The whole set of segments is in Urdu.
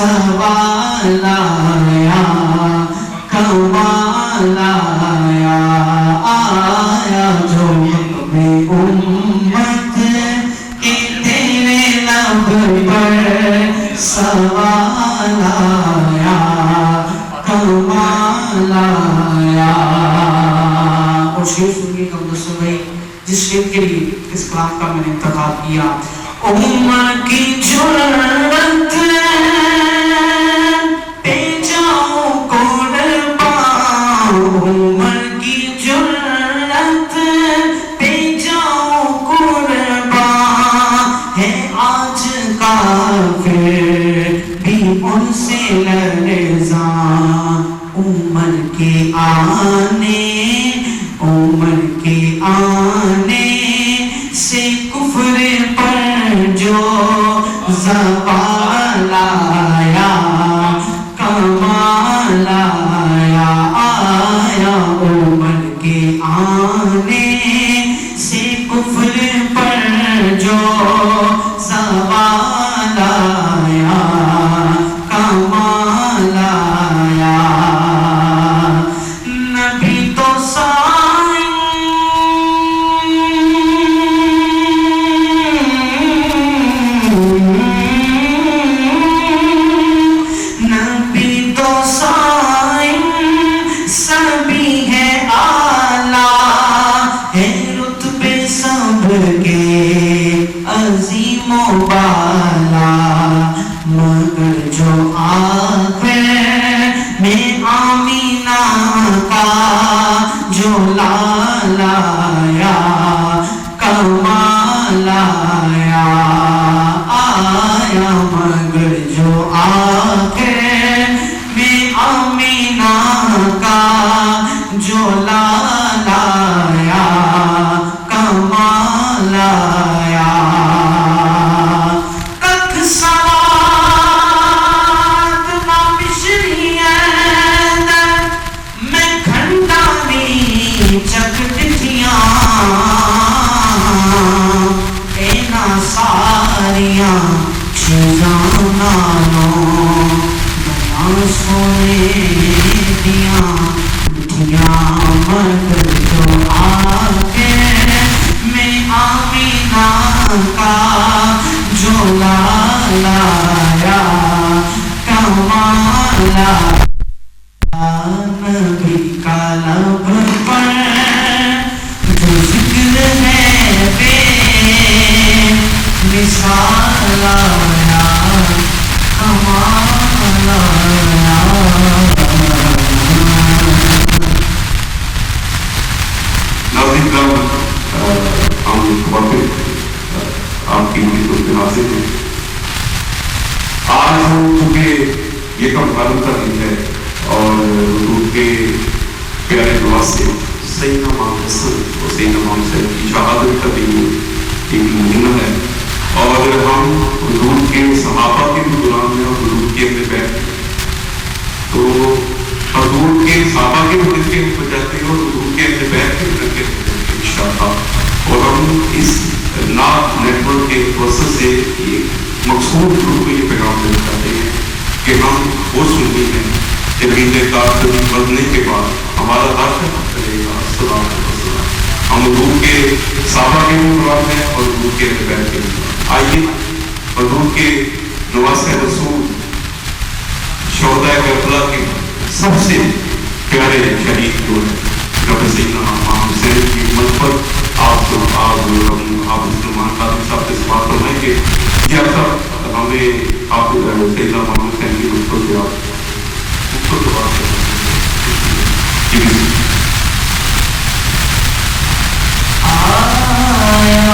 سوال آیا کمال آیا آیا جو اپنی امت کے تیرے لب پر سوال آیا کمال آیا. اور شعر سنیے گا دوستو بھائی جس شعر کے لیے اس کلام کا میں نے انتخاب کیا. عمر کی جرأت پہ جاؤ قربان عمر کی جرأت پہ جاؤ قربان ہے آج کافر بھی ان سے لرزاں عمر کے آنے سے کفر پر جو زوال آیا کمال آیا آیا عمر کے آنے سے کفر پر جو زوال آیا کمال آیا. نبی تو عظیم و بالا مگر جو آخر میں آمینہ کا جو لال آیا کمال آیا آیا مگر جو آخر میں آمینہ کا جو لال آیا کمال آیا. ساریاں چیزاں نالوں بنا سونے دیاں مٹھیاں مگر جو آخر میں آمینہ کا جو لال آیا کمال آیا. نبی کا لب پر جو ذکر ہے بے مثال آیا کمال آیا. ناظرین کرام ہم واقع آپ کی مدد سے حاصل ہیں. آج ہم چونکہ یہ کم معلوم کا دن ہے اور حضور کے پیارے نواز سے سیدنا امام حسن اور سیدنا امام حسین کی شہادت کا دن ایک مہینہ ہے اور ہم حضور کے صحابہ کے بھی غلام ہیں اور حضور کے اپنے بیٹھ ہیں. تو حضور کے صحابہ کے مدد کے بجاتے ہیں اور حضور کے اپنے بیٹھ کے مدد کے انشاءاللہ. اور ہم اس نعت نیٹ ورک کے پروسیس سے ایک مقصود لوگوں کو یہ پیغام دینا چاہتے ہیں کہ ہم وہ سنی ہیں جب کافر بننے کے بعد ہمارا داخل کرے گا السلام علیکم. ہم حضور کے صحابہ کے بھی غلام ہیں اور حضور کے اپنے بیٹھ کے بھی. آئیے حضور کے نواسہ رسول شہداء کربلا کے سب سے پیارے شہید جو ہے جناب سیدنا امام حسین کی امت پر آپ مسلمان قادری صاحب سے بات فرمائیں کہ یہ اکثر ہمیں آپ سیدنا امام حسین کی امت پر بات کریں. آیا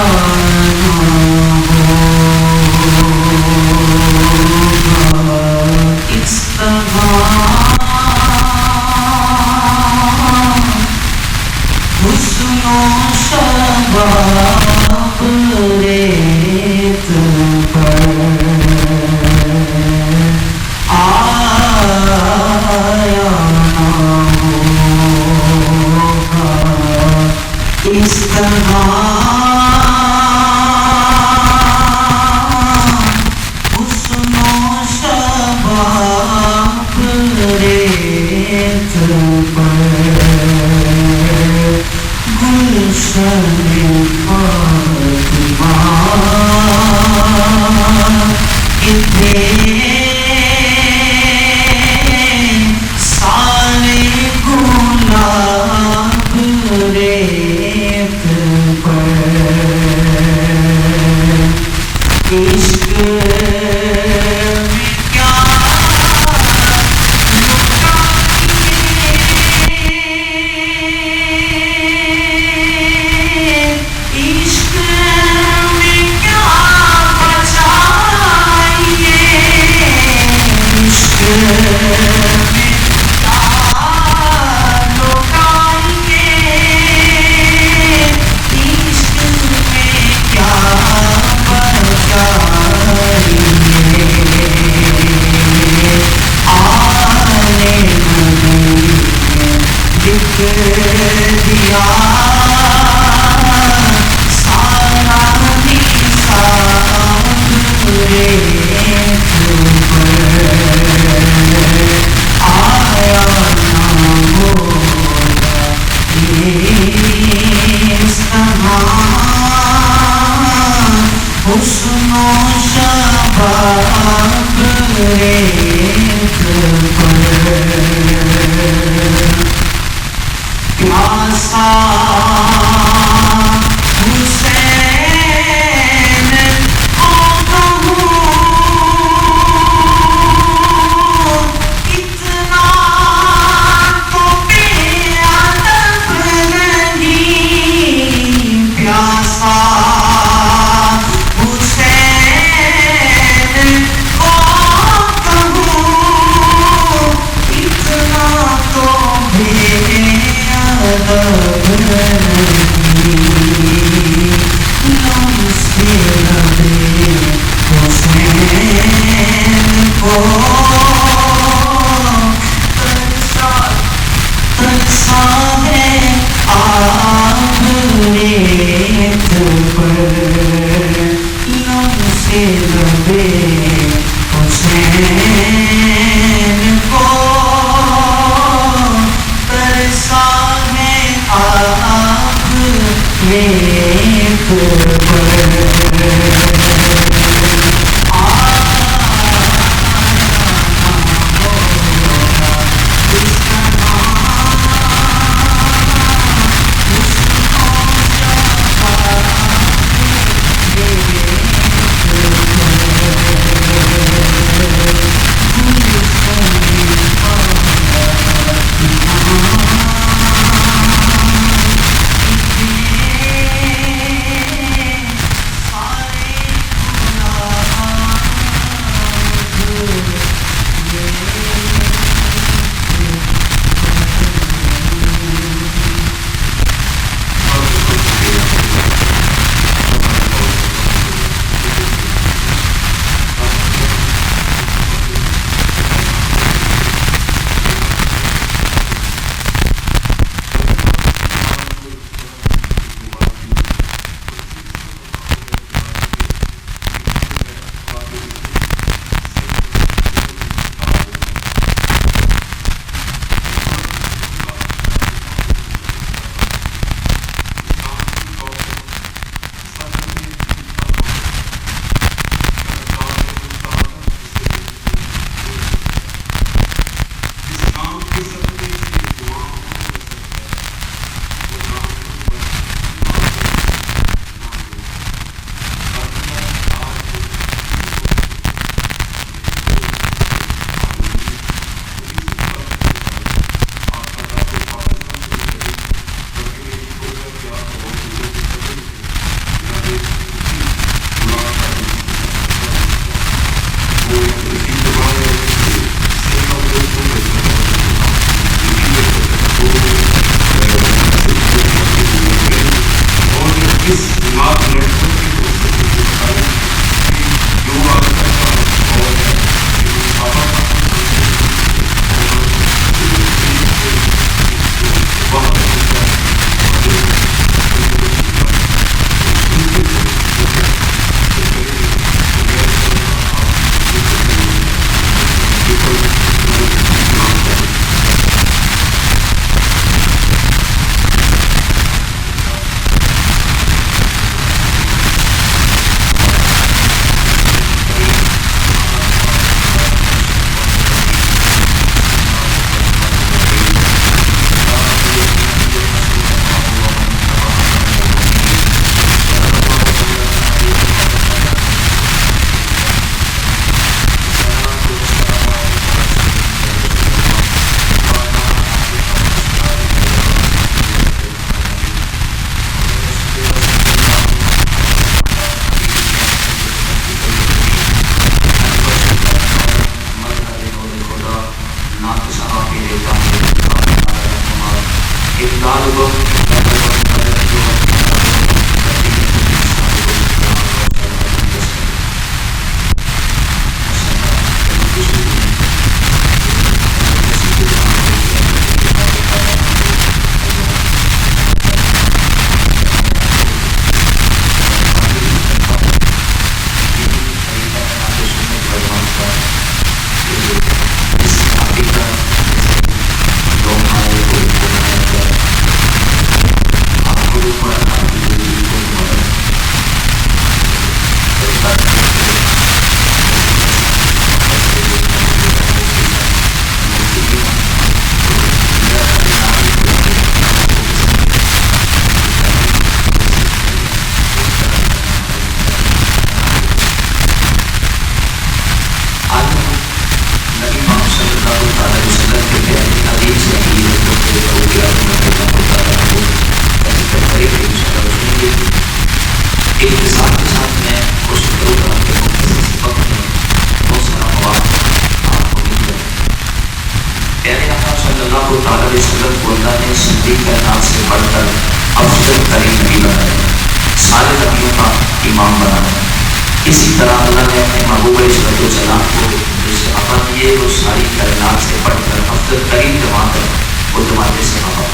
اسی طرح اللہ نے اپنے محبوب علیہ السلام کو جسے عطا دیے وہ ساری کائنات سے بڑھ کر افضل ترین جماعت ہے وہ جماعت صحابہ۔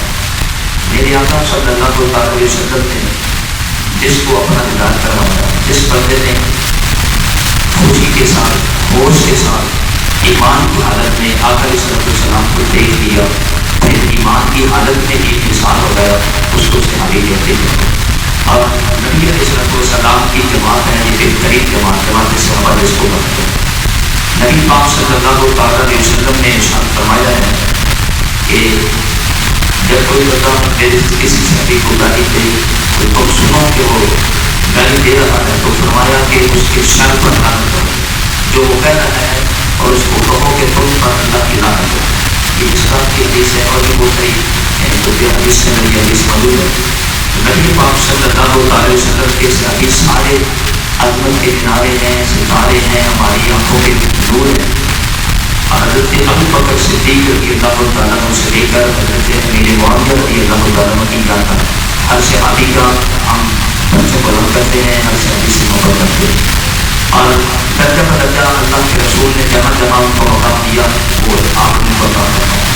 میرے آقا صلی اللہ علیہ وسلم نے جس کو اپنا دیدار کروایا، جس بندے نے خوشی کے ساتھ ہوش کے ساتھ ایمان کی حالت میں آقا علیہ السلام کو دیکھ لیا، پھر ایمان کی حالت میں ایک انسان ہو گیا، اس کو صحابی کہتے ہیں۔ اور نبی علیہ السلام کی جماعت ہے یہ بہترین جماعت، جماعت صحابہ جس کو کہتے ہیں۔ نبی پاک صلی اللہ علیہ وسلم نے ارشاد فرمایا ہے کہ جب کوئی بندہ میرے کسی صحابی کو گالی دے تو تم سنو کہ وہ گالی دے رہا ہے تو فرمایا کہ اس کے شر پر لعنت کرو، جو وہ کہہ رہا ہے اور اس کو کہو کہ تم پر اللہ کی لعنت کرو۔ یہ اس بات کی حدیث ہے اور بھی بہت رہی تو کہ حدیث کے اندر یہ حدیث موجود ہے۔ نبی پاک صلی اللہ علیہ وسلم کے صحابی سارے عظمت کے کنارے ہیں، ستارے ہیں، ہماری آنکھوں کے نور ہیں۔ حضرت ابو بکر صدیق رضی اللہ تعالیٰ عنہ سے لے کر حضرت امیر معاویہ رضی اللہ تعالیٰ عنہ کی جاتا ہر صحابی کا ہم درجہ بلند کرتے ہیں، ہر صحابی سے محبت کرتے ہیں اور درجہ بدرجہ اللہ کے رسول نے جہاں جہاں ان کو مقام دیا وہ آپ نے بتا رہا ہے۔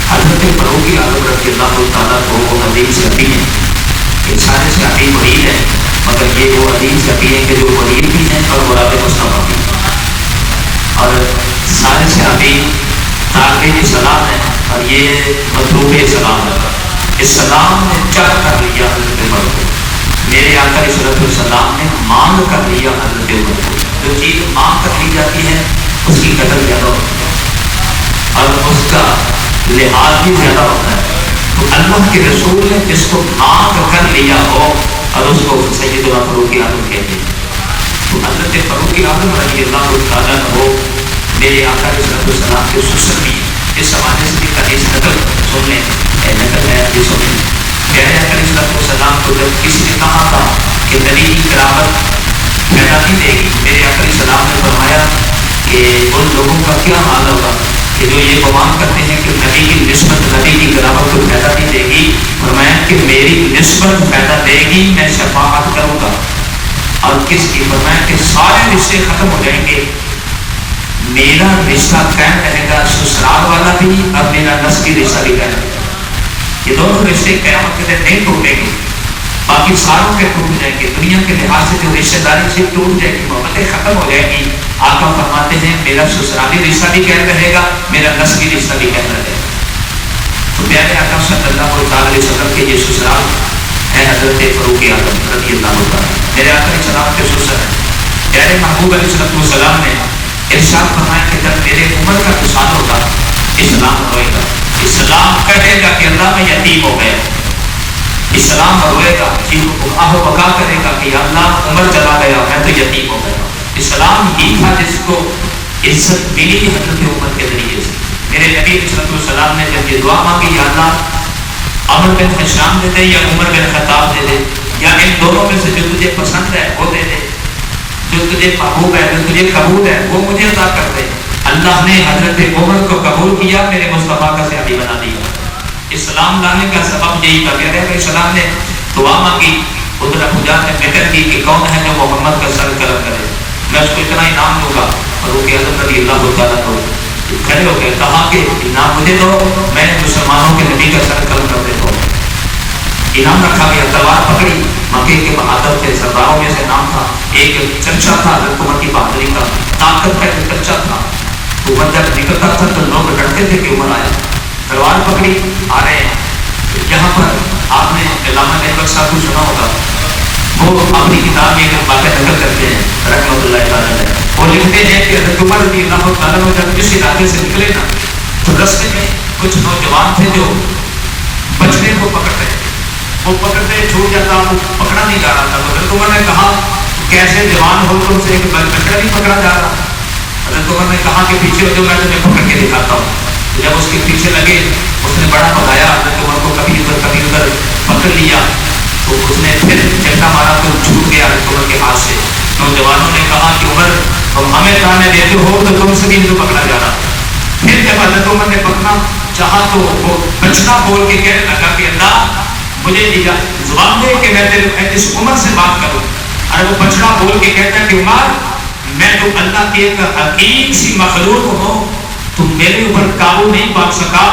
حضرت فاروق اعظم رضی اللہ تعالیٰ کو وہ عظیم صحابی ہیں کہ سارے صحابی وحید ہیں، مگر یہ وہ عظیم صحابی ہیں کہ جو وحید بھی ہیں اور مراد مصطفیٰ بھی ہیں، اور سارے صحابی طالب سلام ہیں اور یہ مطلوب سلام ہے۔ اس سلام نے چاہ کر لیا حضرت عمر کو، میرے آقا علیہ السلام نے مانگ کر لیا حضرت عمر کو۔ جو چیز مانگ کر لی جاتی ہے اس کی قدر زیادہ ہوتی ہے اور اس کا لحاظ بھی زیادہ ہوتا ہے۔ تو اللہ کے رسول نے جس کو مانگ کر لیا ہو اور اس کو سیدنا فاروق اعظم کہتے ہیں، تو حضرت فاروق اعظم رضی اللہ تعالیٰ عنہ میرے آقا علیہ السلام کے سسر بھی اس زمانے سے بھی حدیث نقل سن لیں، نقل ہے حدیث سن لیں۔ پیارے آقا علیہ السلام کو جب کسی نے کہا تھا کہ نبی کی قرابت پیدا نہیں دے گی، میرے آقا علیہ السلام نے فرمایا کہ ان لوگوں کا کیا حال ہوگا کہ جو یہ گمان کرتے ہیں کہ نبی کی نسبت نبی کی قرابت کو پیدا نہیں دے گی۔ فرمایا کہ میری نسبت پیدا دے گی، میں شفاعت کروں گا۔ اور کس کی؟ فرمایا کہ سارے رشتے ختم ہو جائیں گے، میرا رشتہ قائم رہے گا، سسرال والا بھی اور میرا نسبی رشتہ بھی قائم رہے گا۔ یہ دونوں رشتے قیامت کے دن نہیں ٹوٹیں گے، باقی ساروں کے ٹوٹ جائیں گے۔ دنیا کے لحاظ سے جو رشتہ داری سے ٹوٹ جائے گی، محبتیں ختم ہو جائیں گی۔ آقا فرماتے ہیں میرا سسرالی رشتہ بھی قائم رہے گا، میرا نسبی رشتہ بھی قائم رہے گا۔ تو پیارے آقا صلی اللہ علیہ وسلم کے یہ سسرال ہے حضرت فاروق اعظم رضی اللہ تعالیٰ، میرے آقا علیہ السلام کے سسر ہیں۔ پیارے محبوب علیہ السلام نے ارشاد فرمایا کہ جب میرے عمر کا وصال ہوگا اسلام روئے گا، اسلام کہے گا کہ اللہ میں یتیم ہو گیا، اسلام روئے گا، آہ و بکا کرے گا کہ اللہ عمر چلا گیا میں تو یتیم ہو گیا۔ اسلام ہی تھا جس کو عزت ملی حضرت عمر کے ذریعے سے۔ میرے نبی علیہ السلام نے جب یہ دعا مانگی یا اللہ عمر بن ہشام دے دے یا عمر بن خطاب دے دے، یا ان دونوں میں سے جو تجھے پسند ہے وہ دے دے، جو تجھے محبوب ہے جو تجھے قبول ہے وہ مجھے عطا کر دے۔ اللہ نے حضرت عمر کو قبول کیا، میرے مصطفیٰ کا صحابی بنا دیا۔ اسلام لانے کا سبب یہی تھا۔ میرے علیہ السلام نے دعا مانگی، ادھر ابو جہل نے فکر کی کہ کون ہے جو محمد کا سر قلم کرے، میں اس کو اتنا انعام دوں گا۔ فاروق اعظم رضی اللہ تعالیٰ عنہ کھڑے ہو گئے، کہا کہ انعام مجھے دو، میں مسلمانوں کے نبی کا سر قلم کر دیتا ہوں۔ انعام رکھا گیا، تلوار پکڑی، مکے کے بہادر تھے، سرداروں میں سے نام تھا، ایک چرچا تھا حضرت عمر کی بہادری کا، طاقت کا ایک چرچا تھا۔ عمر جب نکلتا تھا تو لوگ ڈرتے تھے کہ عمر آیا، تلوار پکڑی آ رہے ہیں۔ یہاں پر آپ نے علامہ نیک صاحب کو سنا ہوگا، وہ اپنی کتاب میں ایک واقعہ نقل کرتے ہیں رحمۃ اللہ تعالیٰ علیہ، وہ لکھتے ہیں کہ حضرت عمر رضی اللہ تعالیٰ عنہ جب اس علاقے سے نکلے نا تو رستے میں کچھ نوجوان تھے جو بچڑے کو پکڑ رہے تھے، وہ پکڑتے چھوٹ جاتا، وہ پکڑا نہیں جا رہا تھا۔ تو حضرت عمر نے کہا کیسے جوان ہو تم سے ایک بچڑا نہیں پکڑا جا رہا؟ حضرت عمر نے کہا کہ پیچھے ہو جو میں تمہیں پکڑ کے دکھاتا ہوں۔ جب اس کے پیچھے لگے اس نے بڑا پکایا، حضرت عمر کو کبھی ادھر پکڑ لیا تو اس نے پھر جھٹکا مارا تو چھوٹ گیا حضرت عمر کے ہاتھ سے۔ نوجوانوں نے کہا کہ عمر تم ہمیں تانے دیتے ہو تو تم سے بھی تو پکڑا جا رہا۔ پھر جب حضرت عمر نے پکڑنا چاہا تو وہ بچڑا بول کے کہنے لگا کہ اللہ مجھے زبان دے کہ میں اس عمر سے بات کروں۔ اور وہ بچڑا بول کے کہتا ہے کہ عمر میں تو اللہ کی ایک حقیق سی مخلوق ہوں، تم میرے اوپر قابو نہیں پا سکا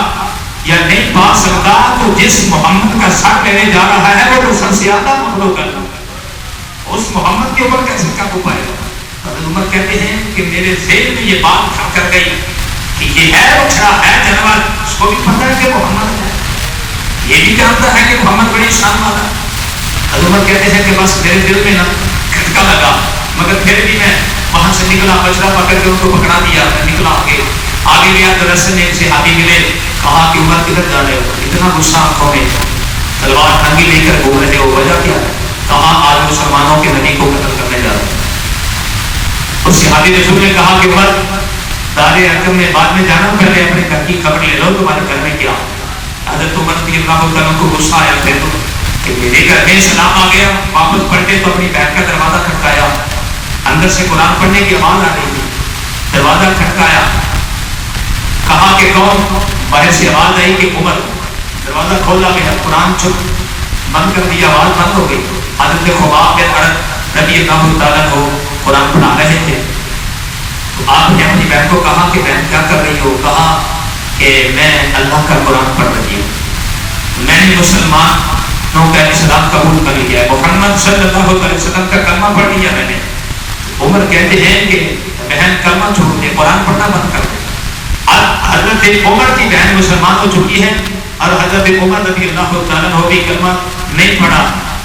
یا نہیں پا سکتا، تو جس محمد کا سر لینے جا رہا ہے وہ تو سب سے زیادہ مخلوق ہے، اس محمد کے اوپر کیسے قابو پائے گا؟ حضرت عمر کہتے ہیں کہ میرے ذہن میں یہ بات کھڑ کر گئی کہ یہ ہے بچڑا ہے جانور، اس کو بھی پتہ ہے کہ محمد ہے، یہ بھی جانتا ہے کہ محمد بڑی شان والا۔ حضرت عمر کہتے ہیں کہ بس میرے دل میں نا کھٹکا لگا، مگر پھر بھی میں وہاں سے نکلا، بچڑا پکڑ کے ان کو پکڑا دیا، میں نکلا آگے گیا تو رستے میں ایک صحابی ملے، کہا کہ عمر کدھر جا رہے ہو؟ اتنا غصہ آنکھوں میں، تلوار ٹھنگی لے کر گھوم رہے ہو، وجہ کیا ہے؟ کہا آج مسلمانوں کے نبی کو قتل کرنے جا رہے ہیں۔ اس صحابی رسول نے کہا کہ عمر دار ارقم میں بعد میں جانا، پہلے اپنے گھر کی خبر لے لو تمہارے گھر میں کیا۔ حضرت عمر رضی اللہ عنہ کو غصہ آیا پھر تو کہ میرے گھر میں سلام آ گیا، واپس پلٹے تو اپنی بہن کا دروازہ کھٹکایا، اندر سے قرآن پڑھنے کی آواز آ رہی تھی، دروازہ کھٹکایا، کہا کہ کون؟ باہر سے آواز آئی کہ عمر۔ دروازہ کھولا گیا، قرآن چپ بند کر دیا، آواز بند ہو گئی۔ حضرت خباب بن ارد رضی اللہ تعالیٰ کو قرآن پڑھا رہے تھے، تو آپ نے اپنی بہن کو کہا کہ بہن کیا کر رہی ہو؟ کہا کہ میں اللہ کا قرآن پڑھ رہی ہوں، میں نے مسلمانوں کا اسلام قبول کر لیا ہے، محمد صلی اللہ علیہ وسلم کا کلمہ پڑھ لیا میں نے۔ عمر کہتے ہیں کہ بہن کلمہ چھوڑ دے، قرآن پڑھنا بند کر دے۔ حضرت عمر کی بہن مسلمان ہو چکی ہے اور حضرت عمر رضی اللہ تعالیٰ عنہ بھی کلمہ نہیں پڑھا،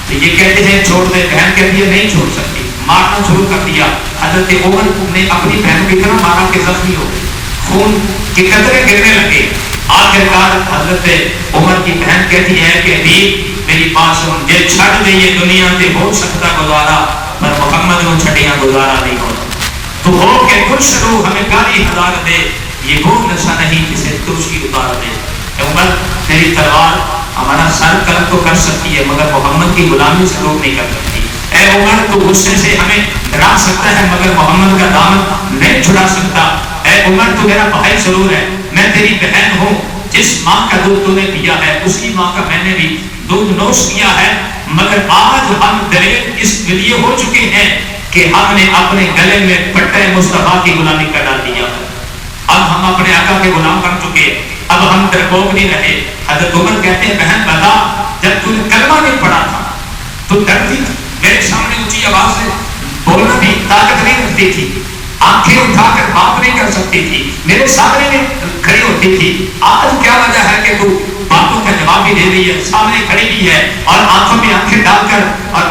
تو یہ کہتے ہیں چھوڑ دے، بہن کہتی ہے نہیں چھوڑ سکتی، مارنا شروع کر دیا۔ حضرت عمر نے اپنی بہن کو اتنا مارا کہ زخمی ہو گئی، خون کے قطرے گرنے لگے۔ آخرکار حضرت عمر کی بہن کہتی ہے کہ حبیب میری بات سن، یہ چھڑ دے یہ دنیا تے ہو سکتا گزارا، پر محمد کو چھڑیاں گزارا نہیں ہوتا، تو ہو کے خوش رو ہمیں گالی ہزار دے، یہ وہ نشہ نہیں جسے ترشی اتار دے۔ اے عمر تیری تلوار ہمارا سر قلم تو کر سکتی ہے مگر محمد کی غلامی سے روک نہیں کر سکتی۔ اے عمر تو غصے سے ہمیں ڈرا سکتا ہے مگر محمد کا دامن نہیں چھڑا سکتا۔ اے عمر تو میرا بھائی ضرور ہے، میں تیری بہن ہوں، جس ماں کا دودھ تو نے پیا ہے اسی ماں کا میں نے بھی دودھ نوش کیا ہے، مگر آج ہم دلیل اس لیے ہو چکے ہیں کہ ہم نے اپنے گلے میں پٹے مصطفیٰ کی غلامی کا ڈال دیا ہے، اب ہم اپنے آقا کے غلام بن چکے ہیں، اب ہم ڈرپوک نہیں رہے۔ حضرت عمر کہتے ہیں بہن بتا جب تم نے کلمہ نہیں پڑھا تھا تو ڈرتی میرے سامنے اونچی آواز سے بولنا بھی طاقت نہیں رکھتی تھی، آنکھیں اٹھا کر بات نہیں کر سکتی تھی، میرے سامنے میں کھڑی ہوتی تھی، آج کیا وجہ ہے کہ تو باتوں کا جواب بھی دے رہی ہے، سامنے کھڑی بھی ہے اور آنکھوں میں آنکھیں ڈال کر اور